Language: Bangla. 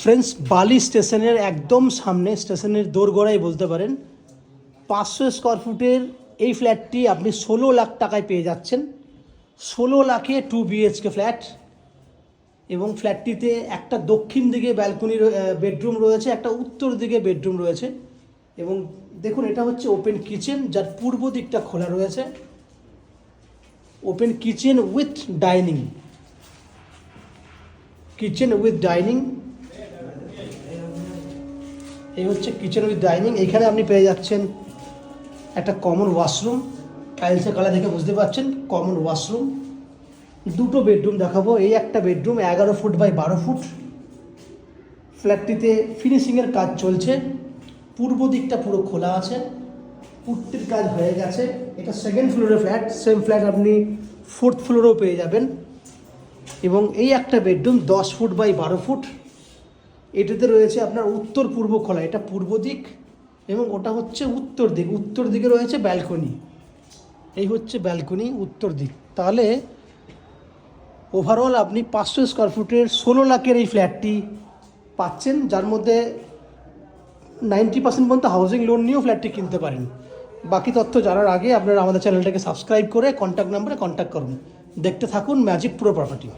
ফ্রেন্ডস, বালি স্টেশনের একদম সামনে, স্টেশনের দোরগোড়ায় বলতে পারেন, 500 স্কোয়ার ফুটের এই ফ্ল্যাটটি আপনি 16 লাখ টাকায় পেয়ে যাচ্ছেন। 16 লাখে 2 BHK ফ্ল্যাট, এবং ফ্ল্যাটটিতে একটা দক্ষিণ দিকে ব্যালকনি বেডরুম রয়েছে, একটা উত্তর দিকে বেডরুম রয়েছে। এবং দেখুন, এটা হচ্ছে ওপেন কিচেন, যার পূর্ব দিকটা খোলা রয়েছে। Open kitchen with dining, kitchen with dining, এই হচ্ছে কিচেন উইথ ডাইনিং। এখানে আপনি পেয়ে যাচ্ছেন একটা কমন ওয়াশরুম, টাইলসের কালার দেখে বুঝতে পারছেন, কমন ওয়াশরুম। দুটো বেডরুম দেখাবো। এই একটা বেডরুম 11 ফুট বাই 12 ফুট। ফ্ল্যাটটিতে ফিনিশিংয়ের কাজ চলছে, পূর্ব দিকটা পুরো খোলা আছে, পুট্টির কাজ হয়ে গেছে। এটা সেকেন্ড ফ্লোরের ফ্ল্যাট, সেম ফ্ল্যাট আপনি 4th ফ্লোরেও পেয়ে যাবেন। এবং এই একটা বেডরুম 10 ফুট বাই 12 ফুট। এটাতে রয়েছে আপনার উত্তর পূর্ব খোলা, এটা পূর্ব দিক, এবং ওটা হচ্ছে উত্তর দিক। উত্তর দিকে রয়েছে ব্যালকনি, এই হচ্ছে ব্যালকনি উত্তর দিক। তাহলে ওভারঅল আপনি 500 স্কোয়ার ফুটের 16 লাখের এই ফ্ল্যাটটি পাচ্ছেন, যার মধ্যে 90% পর্যন্ত হাউজিং লোন নিয়েও ফ্ল্যাটটি কিনতে পারেন। বাকি তথ্য জানার আগে আপনারা আমাদের চ্যানেলটাকে সাবস্ক্রাইব করে কন্ট্যাক্ট নাম্বারে কন্ট্যাক্ট করুন। দেখতে থাকুন ম্যাজিক প্রো প্রপার্টি।